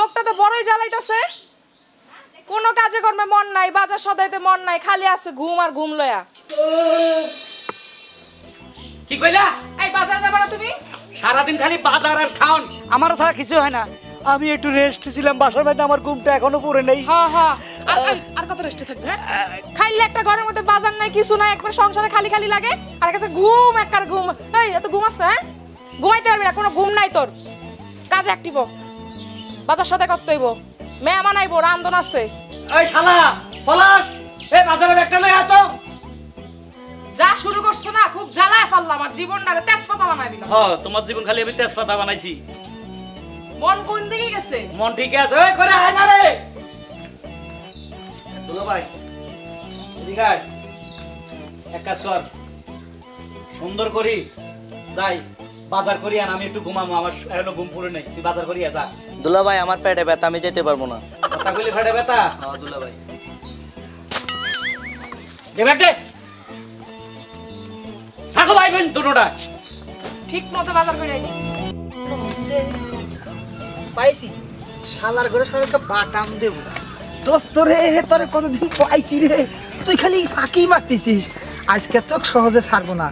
লোকটা তো বড়ই জ্বালাইতাছে কোনো কাজে কর্মে মন নাই বাজার সদাইতে মন নাই খালি আছে ঘুম আর ঘুম লয়া কি কইলা এই বাজার যাবা না তুমি সারা দিন খালি বাজার আর খাওন আমার ছাড়া কিছু হয় না আমি একটু রেস্ট ছিলাম বাসার মধ্যে আমার ঘুমটা এখনো পড়ে নেই হ্যাঁ হ্যাঁ আর কত রেস্টে থাকবে খাইলে একটা ঘরের মধ্যে বাজার নাই কিছু নাই একবার সংসারে খালি খালি লাগে আর কাছে ঘুম একবার ঘুম এই এত ঘুম আছে হ্যাঁ ঘুমাইতে পারবি না কোনো ঘুম নাই তোর কাজ অ্যাক্টিভ বাজার সদাই করতে হইব মেহমান আইবো রান্ধন আছে এই শালা পলাশ এই বাজারে একটা লই আতো যা শুরু করছ না খুব জ্বালায় ফেললাম আমার জীবনটারে তেজপাতা বানাই দিলাম হ্যাঁ তোমার জীবন খালি আমি তেজপাতা বানাইছি মন কোন দিকে গেছে মন ঠিক আছে ওই করে আয় না রে দুলা ভাই এদিকে আয় এক কাজ কর সুন্দর করি যাই বাজার করি আর আমি একটু ঘুমামো আমার এখনো ঘুম পুরো নেই তুই বাজার করিয়া যা দুলা ভাই আমার পেটে ব্যথা আমি যেতে পারবো না কথা কইলে ফেটে ব্যথা হ্যাঁ দুলা ভাই দে ব্যাগ দে থাকো ভাই বোন দুটোটা ঠিক মতো বাজার করে আইনি পাইছি শালার ঘরে সরকে বাটাম দেব দোস্ত রে তোরে কতদিন পাইছি রে তুই খালি ফাঁকি মারতেছিস আজকে তো সহজে ছাড়বো না